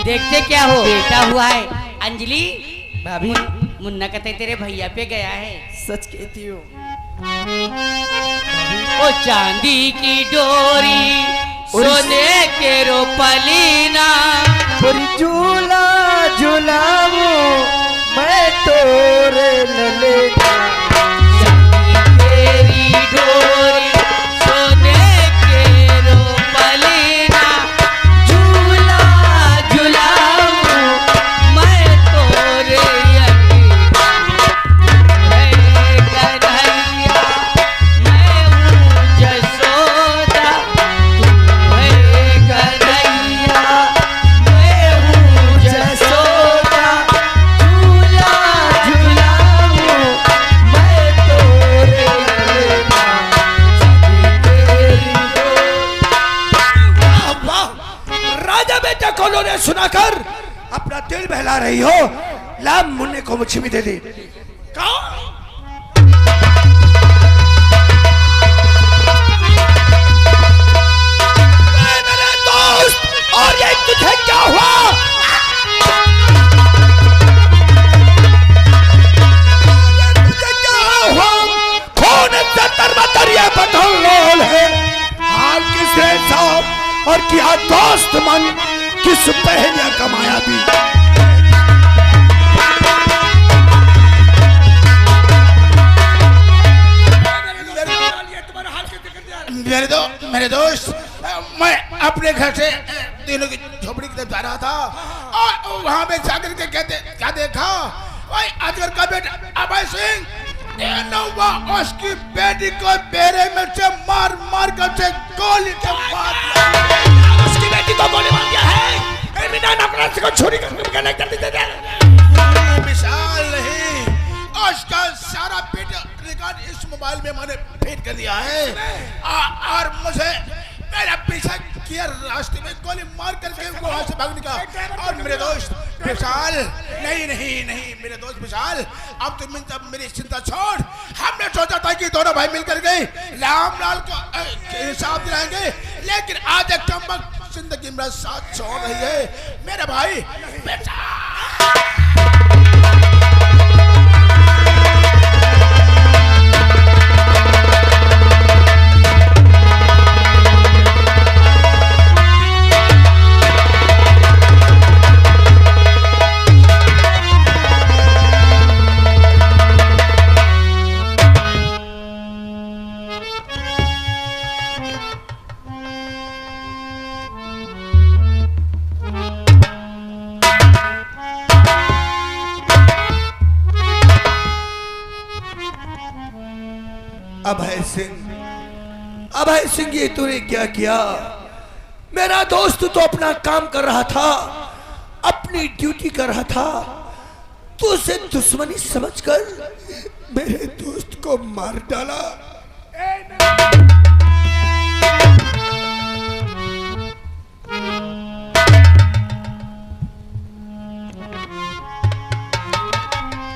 देखते क्या हो, बेटा हुआ है। अंजलि भाभी, मुन्ना कहते तेरे भैया पे गया है। सच कहती हूँ। ओ चांदी की डोरी सोने के रोपलीना, और झूला झूलाऊं मैं तोरे ललेना। तेरी डोरी सोने के रोपलीना, झूला झूलाऊं मैं तोरे यकीना। मैं कन्हैया मैं हूँ जसोदा, तू है कन्हैया मैं हूँ जसोदा। झूला झूलाऊं मैं तोरे ललेना, तेरी डोरी। वाह वाह, राजा बेटा को लोने सुनाकर अपना दिल बहला रही हो। ला मुन्ने को मुझे भी दे दे। मेरे दोस्त, और ये तुझे क्या हुआ? तुझे क्या हुआ? खून से तरबतर ये बदल है। हाल किसने साफ और किया दोस्त मन, किस पहले कमाया भी। मेरे दोस्त, मैं अपने घर से तीनों की झोपड़ी की तरफ जा रहा था और वहां पे जाकर के क्या देखा, अजगर का बेटा अभय सिंह उसकी बेटी को बेरे में से मार मार कर से गोली से मार दिया। उसकी बेटी को गोली मार दिया है। मीना नौकरानी को छुरी कर देते थे। विशाल नहीं, उसका सारा वीडियो रिकॉर्ड इस मोबाइल में मैंने फीड कर दिया है। और मुझे मेरा पीछा किया, रास्ते में गोली मार करके वहां से भागने का। और मेरे दोस्त विशाल, नहीं नहीं नहीं मेरे दोस्त विशाल, अब तुम मेरी चिंता छोड़। हमने सोचा था कि दोनों भाई मिलकर गए रामलाल को हिसाब दिलाएंगे, लेकिन आज एक चंपक जिंदगी मेरा साथ छोड़ रही है। मेरे भाई विशाल, अभय सिंह ये तूने क्या किया? मेरा दोस्त तो अपना काम कर रहा था, अपनी ड्यूटी कर रहा था। तू उसे दुश्मनी समझकर मेरे दोस्त को मार डाला।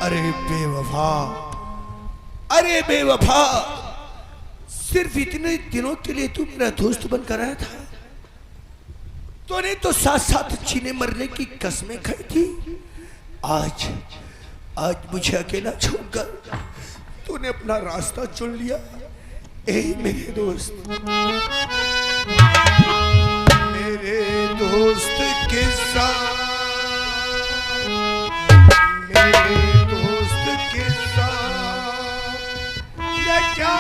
अरे बेवफा, अरे बेवफा, सिर्फ इतने दिनों के लिए तू मेरा दोस्त बनकर आया था। तूने तो साथ साथ जीने मरने की कसमें खाई थी। आज मुझे अकेला छोड़कर तूने अपना रास्ता चुन लिया। ए मेरे दोस्त, मेरे दोस्त के साथ, मेरे दोस्त के साथ ये क्या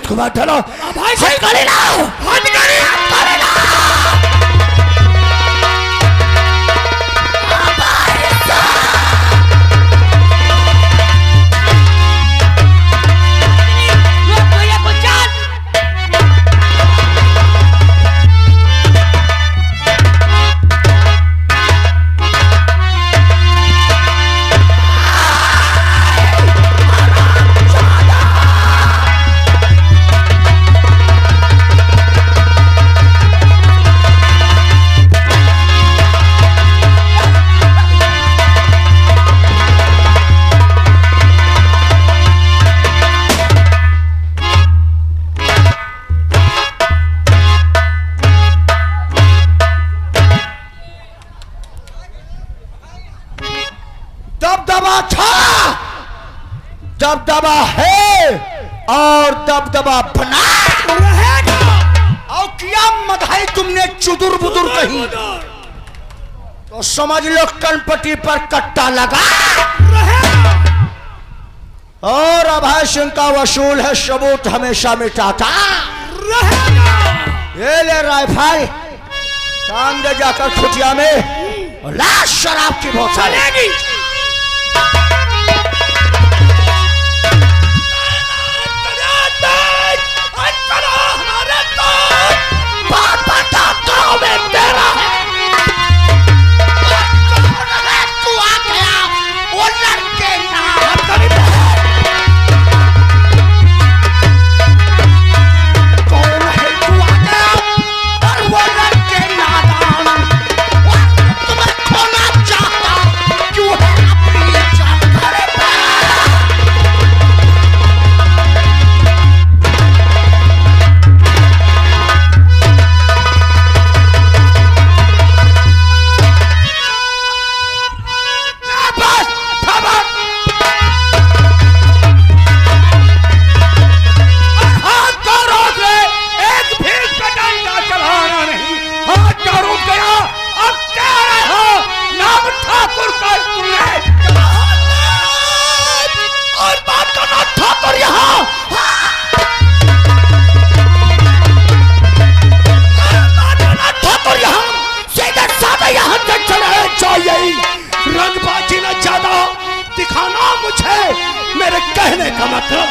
को मार डालो भाई हाथ गाड़ी लाओ हाथ गाड़ी लाओ रोक भैया को जान दबदबा था दबदबा है और दबदबा बना रहेगा। और क्या मधाई तुमने चुदुर बुदुर कही तो समझ लो कनपट्टी पर कट्टा लगा रहेगा। और अभय सिंह का वसूल है सबूत हमेशा मिटाता रहेगा। ये ले राइफल टांग दे जाकर खुटिया में और लाश शराब की बोतल चलेगी। बात बताता हूं मैं तेरा तू आ गया वो लड़के नाम कौन है तू आ गया और वो लड़के नादान तुम्हें खोना चाहता क्यों है अपनी जानकारी रंगबाजी न ज्यादा दिखाना मुझे मेरे कहने का मतलब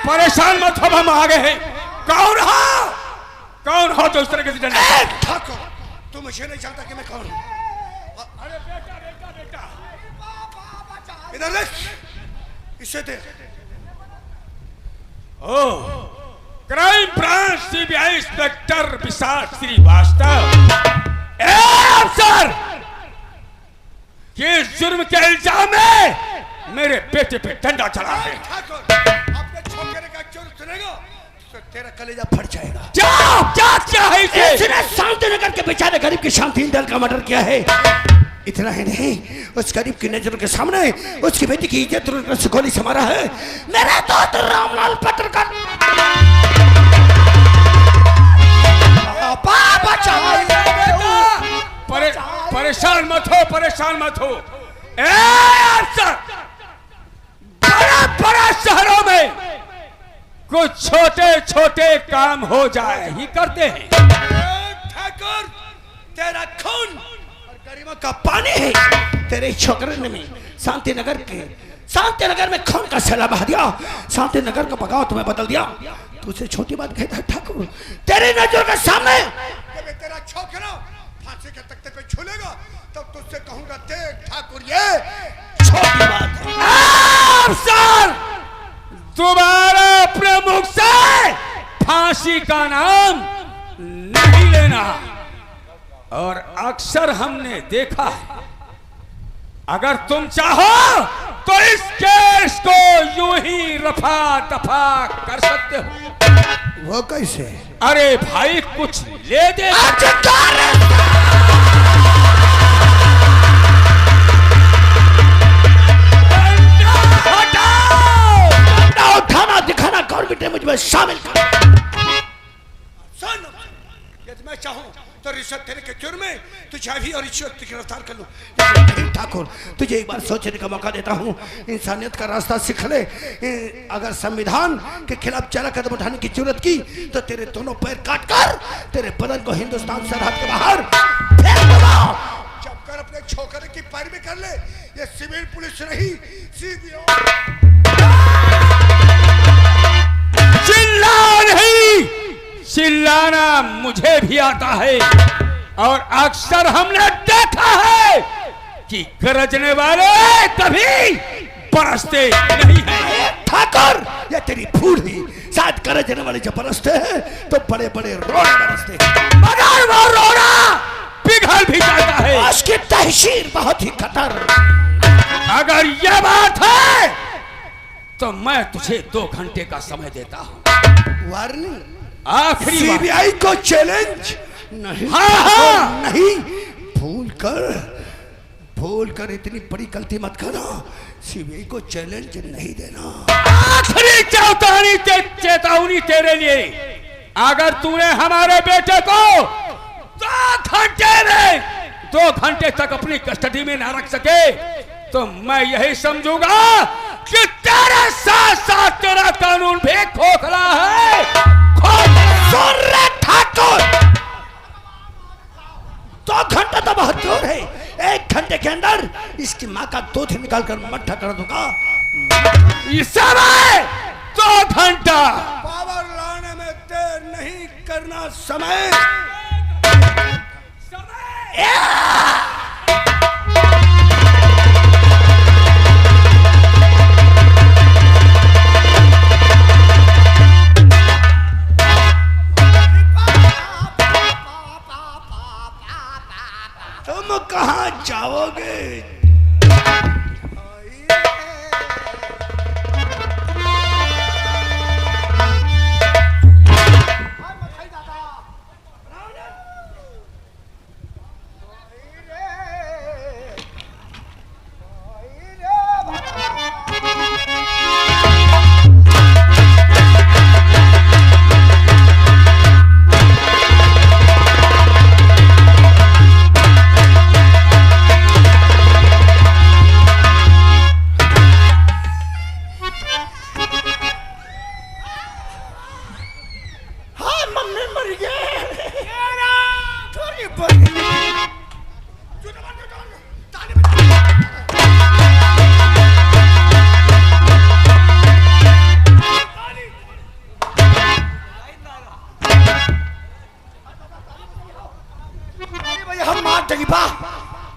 परेशान मत हो, हम आ गए हैं। कौन हो तो इस तरह से ठाकुर तुम मुझे नहीं जानता कि मैं कौन हूं। अरे बेटा बेटा बेटा इधर देख इसे दे ओ क्राइम ब्रांच सीबीआई इंस्पेक्टर विशाल श्रीवास्तव अफसर किस जुर्म के इल्जाम में मेरे बेटे पे डंडा चला है। ठाकुर अपने छोकरे का चोर सुनेगा तो तेरा कलेजा फट जाएगा। क्या है इसे? इसने शांतिनगर के बेचारे गरीब की शांति दल का मर्डर किया है। इतना ही नहीं उस गरीब की नजरों के सामने उसकी बेटी की इज्जत से गोली से मारा है मेरा दोस्त रामलाल पत्रकार। परेशान मत हो अफसर बड़ा शहरों में कुछ छोटे छोटे काम हो जाए ही करते हैं। ठाकुर तेरा खून और गरीबों का पानी है। तेरे छोकरे ने में शांतिनगर में खून का सैलाब बहा दिया। शांतिनगर का बगावत में बदल दिया। तुझसे छोटी बात कहता है ठाकुर तेरे नजर के सामने जब तेरा छोकरा फांसी के तख्ते पे झूलेगा तब तुझसे कहूंगा देख ठाकुर ये छोटी बात है। अफसर दोबारा अपने मुख से फांसी का नाम नहीं लेना। और अक्सर हमने देखा है अगर तुम चाहो तो इस केस को यूं ही रफा दफा कर सकते हो। वो कैसे? अरे भाई कुछ ले दे। उठाना दिखाना गवर्नमेंट ने मुझ में शामिल कर। सुन प्रतिशत तेरे के जुर्म में तुझे भी और ईश्वर की गिरफ्तार कर लूं। नहीं ठाकुर, तुझे एक बार सोचने का मौका देता हूँ, इंसानियत का रास्ता सीख ले। अगर संविधान के खिलाफ जरा कदम उठाने की जरूरत की तो तेरे दोनों पैर काट कर तेरे बदन को हिंदुस्तान सरहद के बाहर फेंक दूंगा। जब कर अपने छोकरे की पैरवी कर ले, ये सिविल पुलिस नहीं सीबीआई। चिल्ला नहीं, चिल्लाना मुझे भी आता है और अक्सर हमने देखा है कि गरजने वाले कभी बरसते नहीं हैं। ठाकुर, ये तेरी भूल ही, शायद गरजने वाले जब बरसते हैं तो बड़े बड़े रोने बरसते हैं, मगर वो रोना पिघल भी जाता है। उसकी तहसीर बहुत ही खतर। अगर यह बात है तो मैं तुझे 2 घंटे का समय देता हूँ। वार्निंग, आखिरी सीबीआई को चैलेंज नहीं। हाँ। नहीं, भूल कर इतनी बड़ी गलती मत करना। सीबीआई को चैलेंज नहीं देना। आखिरी चेतावनी तेरे लिए, अगर तूने हमारे बेटे को 2 घंटे तक अपनी कस्टडी में ना रख सके तो मैं यही समझूंगा कि तेरे साथ साथ तेरा कानून भी खोखला है। ठाकुर, 2 घंटा तो बहुत दूर है। 1 घंटे के अंदर इसकी माँ का दूध निकाल कर मट्ठा कर दूंगा। इस समय 2 घंटा पावर लाने में देर नहीं करना। समय तुम कहाँ जाओगे?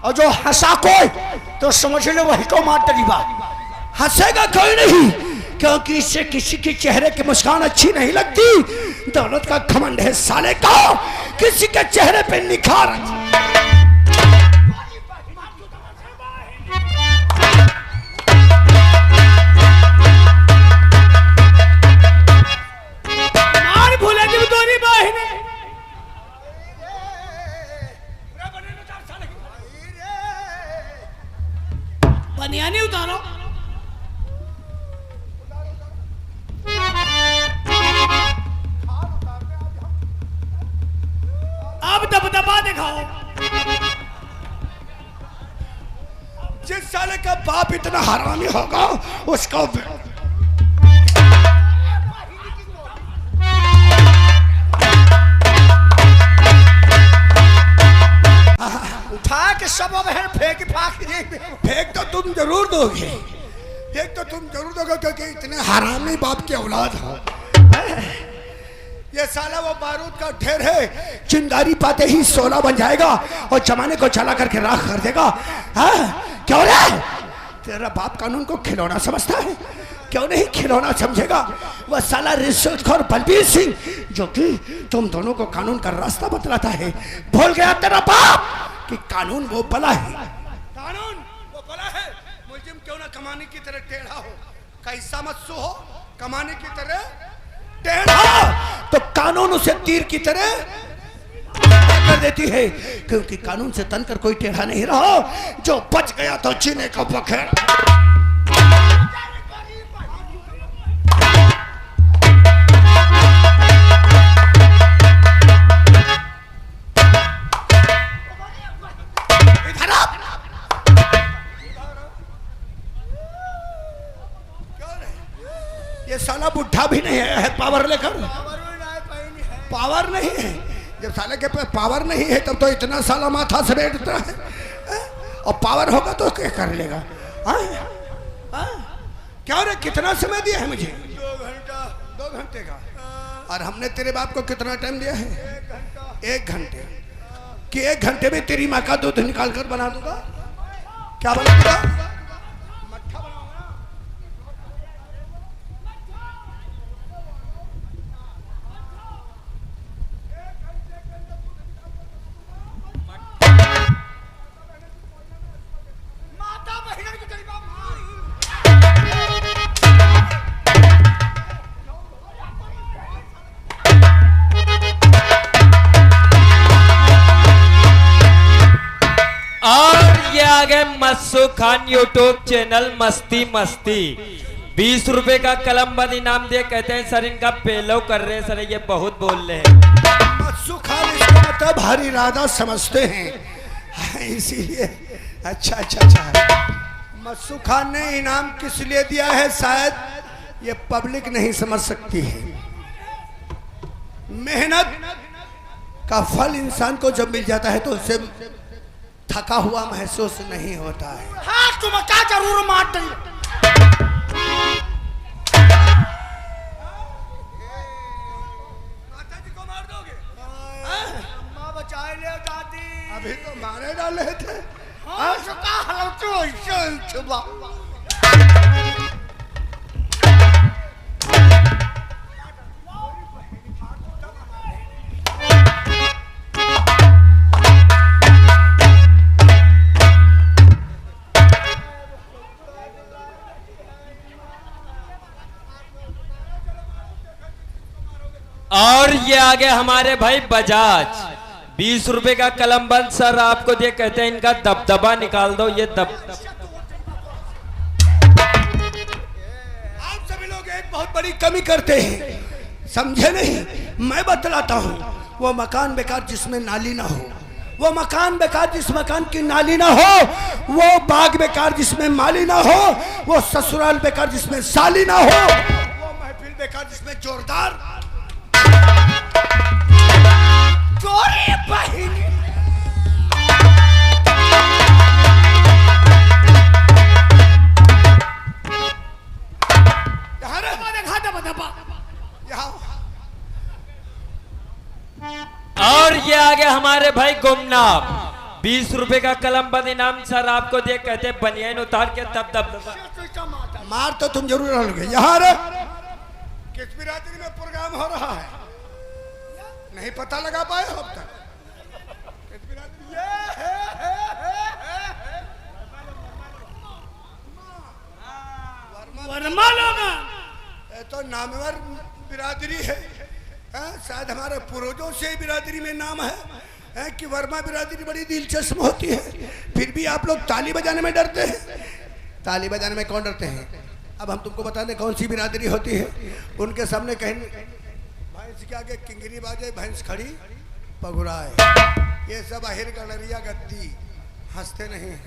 और जो हंसा कोई तो समझ लो वही को मार तरीबा। हंसेगा कोई नहीं, क्योंकि इससे किसी के चेहरे की मुस्कान अच्छी नहीं लगती। दौलत का घमंड है साले का, किसी के चेहरे पे निखार। बनियानी उतारो। अब दबदबा दिखाओ। जिस साले का बाप इतना हरामी होगा उसका उठा के सब फेंक तो तुम जरूर दोगे, क्योंकि इतने हरामी बाप की औलाद हो। ये साला वो बारूद का ढेर है, चिंगारी पाते ही 16 बन जाएगा और जमाने को चला करके राख कर देगा। क्यों रे? तेरा बाप कानून को खिलौना समझता है? क्यों नहीं खिलौना समझेगा? वह साला रिश्वतखोर बलबीर सिंह जो कि तुम दोनों को कानून का रास्ता बतलाता है, भूल गया तेरा बाप कि कानून वो बला है। कानून वो बला है। मुलजिम क्यों ना कमाने की तरह टेढ़ा हो, कैसा मत हो, कमाने की तरह टेढ़ा, तो कानून उसे तीर की तरह कर देती है, क्योंकि कानून से तनकर कोई टेढ़ा नहीं रहा। जो बच गया तो जीने का बखेर। ये साला बुढ़ा भी नहीं है पावर लेकर। पावर नहीं है, जब साले के पास पावर नहीं है तब तो इतना साला माथा से बैठता है, और पावर होगा तो क्या कर लेगा। क्या रे कितना समय दिया है मुझे? 2 घंटे का। और हमने तेरे बाप को कितना टाइम दिया है? 1 घंटे। कि 1 घंटे में तेरी माँ का दूध निकाल कर बना दूंगा। क्या बना दूंगा? मट्ठा बनाऊंगा। माता बहन की तेरी बाप और ये आ गए मस्सू खान यूट्यूब चैनल मस्ती मस्ती। 20 रुपए का कलमबंद इनाम दिए, कहते हैं सर इनका पेलो कर रहे हैं, सर ये बहुत बोल रहे हैं। मस्सू खान इसका मतलब हरी राधा समझते हैं इसीलिए। अच्छा अच्छा अच्छा। मस्सू खान ने इनाम किस लिए दिया है शायद ये पब्लिक नहीं समझ सकती है। मेहनत का फल इंसान को जब मिल जाता है तो उसे थका हुआ महसूस नहीं होता है। हाँ तुम क्या जरूर मार दे। माता जी को मार दोगे? अम्मा बचा ले दादी। अभी तो मारे डाले थे। हाँ सुका हलो तो चुबा। और ये आगे हमारे भाई बजाज 20 रुपए का कलमबंद सर आपको दिए, कहते हैं इनका दबदबा निकाल दो। ये आप सभी लोग एक बहुत बड़ी कमी करते हैं, समझे नहीं? मैं बतलाता हूँ। वो मकान बेकार जिसमें नाली ना हो, वो मकान बेकार जिस मकान की नाली ना हो, वो बाग बेकार जिसमें माली ना हो, वो ससुराल बेकार जिसमें साली ना हो, वो महफिल बेकार जिसमें जोरदार चोरी बहिनी। और ये आगे हमारे भाई गुमनाम 20 रुपए का कलमबंद इनाम सर आपको दिए, कहते हैं बनियान उतार के तब दबदबा। मार तो तुम जरूर डालोगे। यहाँ रे किस बिरादरी में प्रोग्राम हो रहा है नहीं पता लगा पाए हो अब तक? किस बिरादरी? वर्मा लोग ये तो नामवर बिरादरी है। शायद हमारे पूर्वजों से ही बिरादरी में नाम है कि वर्मा बिरादरी बड़ी दिलचस्प होती है। फिर भी आप लोग ताली बजाने में डरते हैं। ताली बजाने में कौन डरते हैं? अब हम तुमको बता दें कौन सी बिरादरी होती है। उनके सामने कहीं भैंस के आगे किंगरी बाजे, भैंस खड़ी पगुराए, ये सब अहिर गलरिया गद्दी, हंसते नहीं है।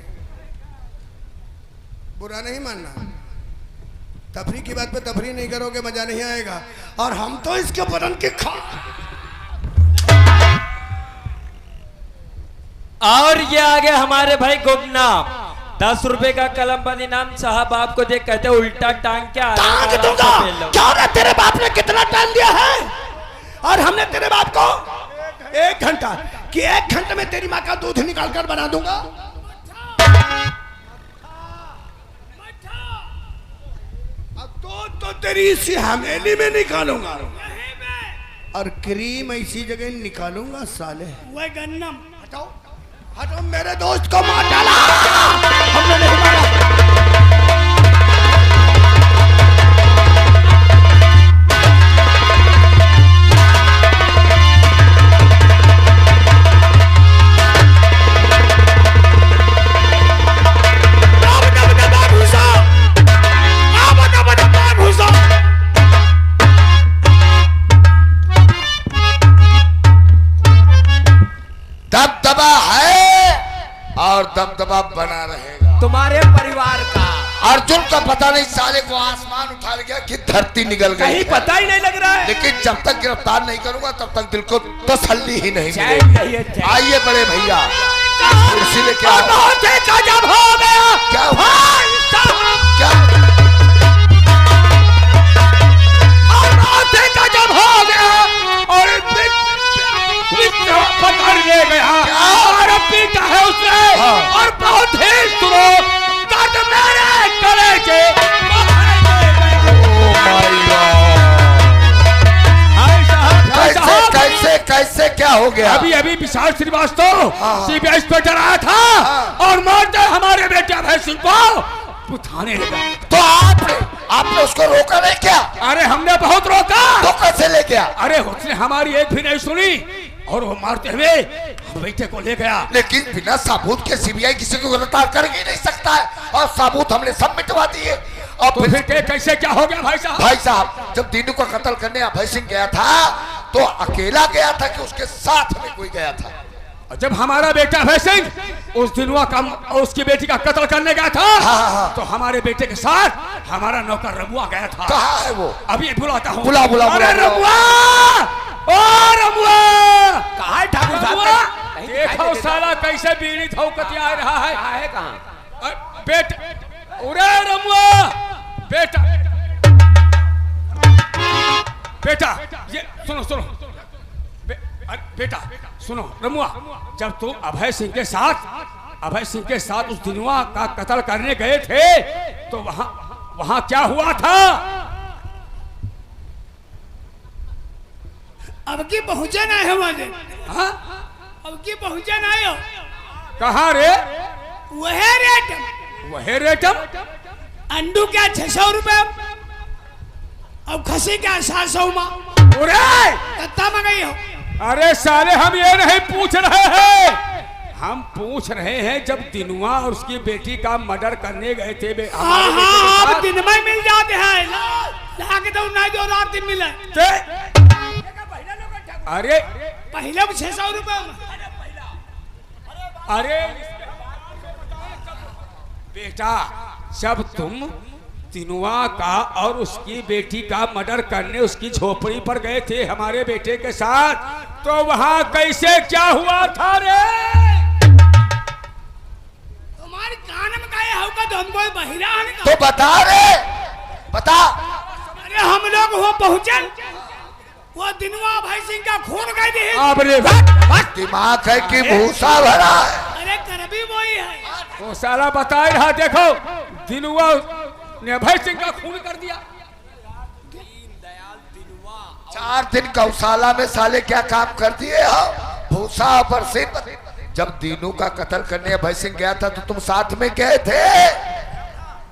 बुरा नहीं मानना, तफरी की बात पे तफरी नहीं करोगे मजा नहीं आएगा। और हम तो इसके बदन के खा। और ये आगे हमारे भाई गुमनाम 10 रुपए का कलमबंद इनाम साहब आपको देख, कहते हैं उल्टा टांग क्या टांग दूंगा। क्या रे तेरे बाप ने कितना टाइम दिया है? और हमने तेरे बाप को 1 घंटा कि 1 घंटे में तेरी माँ का दूध निकाल कर बना दूंगा। अब दूध तो तेरी इसी हवेली में निकालूंगा और क्रीम ऐसी जगह निकालूंगा साले। वह गन्नम हटाओ हटाओ, मेरे दोस्त को मार डाला। हमने नहीं मारा। दबदबा है और दबदबा बना रहेगा। तुम्हारे परिवार का अर्जुन का पता नहीं साले को आसमान उठा गया कि धरती निकल गई कहीं पता ही नहीं लग रहा है। लेकिन जब तक गिरफ्तार नहीं करूंगा तब तक दिल को तसल्ली ही नहीं चैन मिलेगी। नहीं है, चैन। आइए बड़े भैया कुर्सी लेके आओ। बहुत ही गजब हो गया। क्या हुआ? भाई साहब, क्या बहुत ही गजब हो गया। और पकड़ ले गया और पीटा है उसने। हाँ। और बहुत ही सुनो दर्द मेरे गले के बाहर ले गया। Oh my God. भाई कैसे साहब, कैसे कैसे क्या हो गया? अभी अभी विशाल श्रीवास्तव हाँ। सीबीआई इंस्पेक्टर आया था हाँ। और मारते हमारे बेटे अभय सिंह को थाने ले गए। तो आपने उसको रोका नहीं क्या? अरे हमने बहुत रोका। तो कैसे ले गया? अरे उसने हमारी एक भी नहीं सुनी और वो मारते हुए हम बेटे को ले गया। लेकिन बिना सबूत के सीबीआई किसी को गिरफ्तार कर ही नहीं सकता है और सबूत हमने सब मिटवा दिए। और तो फिर कैसे क्या हो गया भाई साहब? भाई साहब जब दीनू का कत्ल करने अभय सिंह गया था तो अकेला गया था कि उसके साथ में कोई गया था? और जब हमारा बेटा अभय सिंह उस दिनवा का और उसकी बेटी का कत्ल करने गया था हाँ। तो हमारे बेटे के साथ हमारा नौकर रमुआ गया था। कहाँ है वो? अभी बुलाता हूँ। बुला, बुला, अरे बुला, बुला। रमुआ, ओ रमुआ, कहाँ है ठाकुर साहब? रमुआ, कहीं दिखाई देखो नहीं देता। साला कैसे बीड़ी थौकतिया रहा है। कहाँ है कहाँ? बेटा, उरे रमुआ, बेटा बेटा ये सुनो सुनो अरे बेटा सुनो रमुआ, जब तुम अभय सिंह के साथ उस दिनवा का कत्ल करने गए थे तो वहां क्या हुआ था? अब की पहुंचे ना है वाले, हाँ? अब की पहुंचे ना हो। कहाँ रे? वह रेट वही रेटम। अंडू क्या 600 रुपए, अब खसी क्या 700 में। उरे कत्ता में गई हो? अरे साले हम ये नहीं पूछ रहे हैं, हम पूछ रहे हैं जब दिनुआ और उसकी बेटी का मर्डर करने गए थे हमारे बेटे के हाँ, अब साथ। दिन में मिल जाते हैं। लाके तो नहीं दो रात दिन मिले। अरे पहले 600 रुपए में। अरे बेटा, जब तुम दिनुआ का और उसकी बेटी का मर्डर करने उसकी झोपड़ी पर गए थे हमारे बेटे के साथ, तो वहां कैसे क्या हुआ था रे? तुम्हारे कान में गए होगा तो हमको बहिरा है तो बता रे, बता। अरे हम लोग वो पहुंचे, वो दिनवा भाई सिंह का खून गए थे। अब रे दिमाग है कि भूसा भरा है? अरे करबी वही है। वो साला बता ही रहा, देखो दिनुआ ने अभय सिंह का खून कर दिया। 4 दिन गौशाला में साले क्या काम कर दिए हो? भूसा पर से जब दीनू का कत्ल करने अभय सिंह गया था तो तुम साथ में गए थे?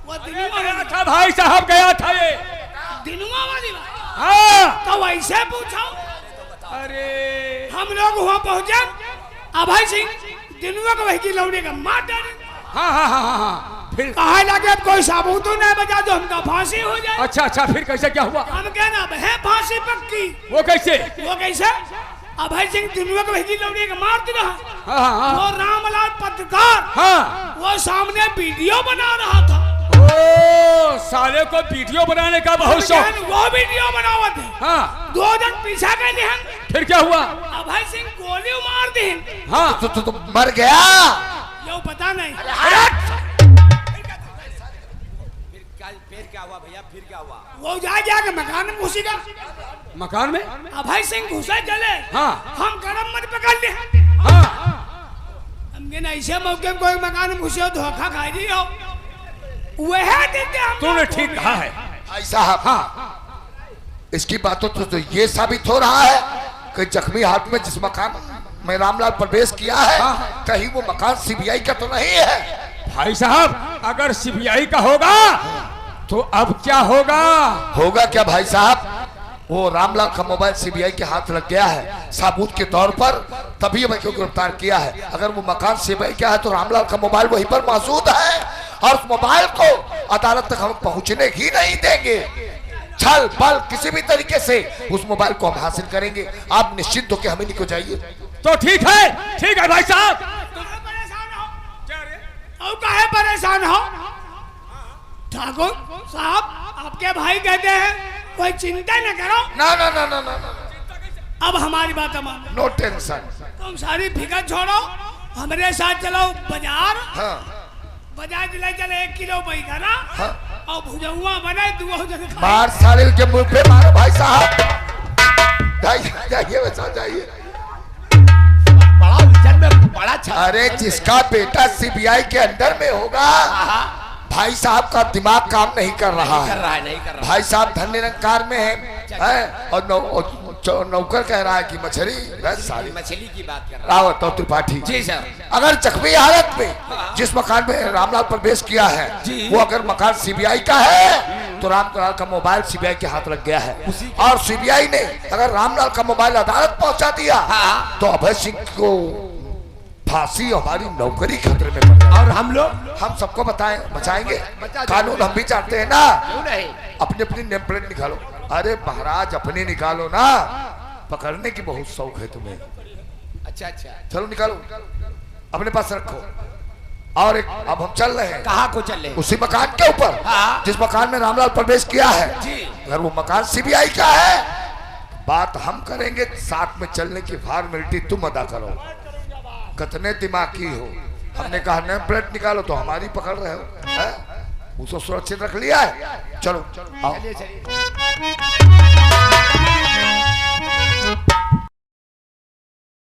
वो गया दिनवा था भाई साहब, गया था ये। दिनवा वाली बात। हाँ। तो वैसे पूछो, अरे हम लोग वहाँ पहुंचे, अभय सिंह दिनवा को वही की लौड़े का मार डाले। हाँ हाँ हाँ हाँ हाँ। फिर कहा लगे अब कोई साबुत तो नहीं बचा तो हमका फांसी हो जाए। अच्छा, फिर कैसे क्या हुआ? हम कहना अब है फांसी पक्की। वो कैसे? वो कैसे? अभय सिंह दिनवा को वही लौड़े का मार दे रहा। हाँ हाँ हाँ। वो रामलाल पत्रकार, हाँ। वो सामने वीडियो बना रहा था। ओ साले को वीडियो बनाने का बहुत शौक। वो वीडियो बनावा थे। हाँ। 2 दिन पीछा गए थे। फिर क्या हुआ? अभय सिंह गोली मार दी। हाँ। तो मर गया? यो पता नहीं। फिर क्या हुआ भैया? फिर क्या हुआ? वो जाके मकान में घुसेगा। मकान में? अभय सिंह घुसे चले। हाँ। हम गरम मत पकड़ ले। हाँ। हमने ना ऐसे मौके में कोई मकान में घुसे हो धोखा खा दी हो। वह देते हम। तूने ठीक कहा है भाई साहब। हाँ। इसकी बातों तो ये साबित हो रहा है कि जख्मी हाथ में जिस मकान में रामलाल प्रवेश किया है, हाँ। कहीं वो मकान सीबीआई का तो नहीं है? भाई साहब, अगर सीबीआई का होगा तो अब क्या होगा? होगा क्या भाई साहब? वो रामलाल का मोबाइल सीबीआई के हाथ लग गया है सबूत के तौर पर, तभी हमें क्यों गिरफ्तार किया है। अगर वो मकान सीबीआई का है तो रामलाल का मोबाइल वहीं पर मौजूद है और उस मोबाइल को अदालत तक हम पहुंचने ही नहीं देंगे। छल बल किसी भी तरीके से उस मोबाइल को हम हासिल करेंगे। आप निश्चिंत होकर हमें निको जाइए। तो ठीक है भाई साहब। परेशान हो? और काहे परेशान हो? ठाकुर साहब, आपके भाई कहते हैं कोई चिंता न करो। ना ना ना ना ना ना, अब हमारी बात मानो। No tension. तुम सारी फिकर छोड़ो, हमारे साथ चलो बाजार। हाँ बाजार दिलाई चले 1 किलो बैगना हाँ। और भुजौआ बने 2 जन खाए। मार साले के मुंह पे मारो भाई साहब। जाइए जाइए वैसा जाइए। बड़ा उलझन में बड़ा अरे जिसका बेटा सीबीआई के अंडर में होगा, भाई साहब का दिमाग काम नहीं कर रहा है। नहीं कर रहा। भाई साहब धन निरंकार में है और नौकर कह रहा है कि मछली बस सारी मछली की बात कर रावत और त्रिपाठी जी सर। अगर जख्मी हालत में जिस मकान में रामलाल प्रवेश किया है वो अगर मकान सीबीआई का है तो रामलाल का मोबाइल सीबीआई के हाथ लग गया है और सीबीआई ने अगर रामलाल का मोबाइल अदालत पहुंचा दिया तो अभय सिंह को फांसी, हमारी नौकरी खतरे में पड़ जाए। और हम लोग हम सबको बचाएंगे। कानून हम भी चाहते हैं ना। क्यों नहीं? अपनी अपनी नेम प्लेट निकालो। अरे महाराज अपनी निकालो ना, पकड़ने की बहुत शौक है तुम्हें। अच्छा अच्छा, चलो निकालो, अपने पास रखो। और एक अब हम चल रहे हैं। कहाँ को चले? उसी मकान के ऊपर जिस मकान में रामलाल प्रवेश किया है। अगर वो मकान सीबीआई का है, बात हम करेंगे, साथ में चलने की फॉर्मेलिटी तुम अदा करो। कितने दिमागी हो। हमने कहा नेम प्लेट निकालो तो हमारी पकड़ रहे हो, उसको सुरक्षित रख लिया है। चलो आओ। चलिए चलिए।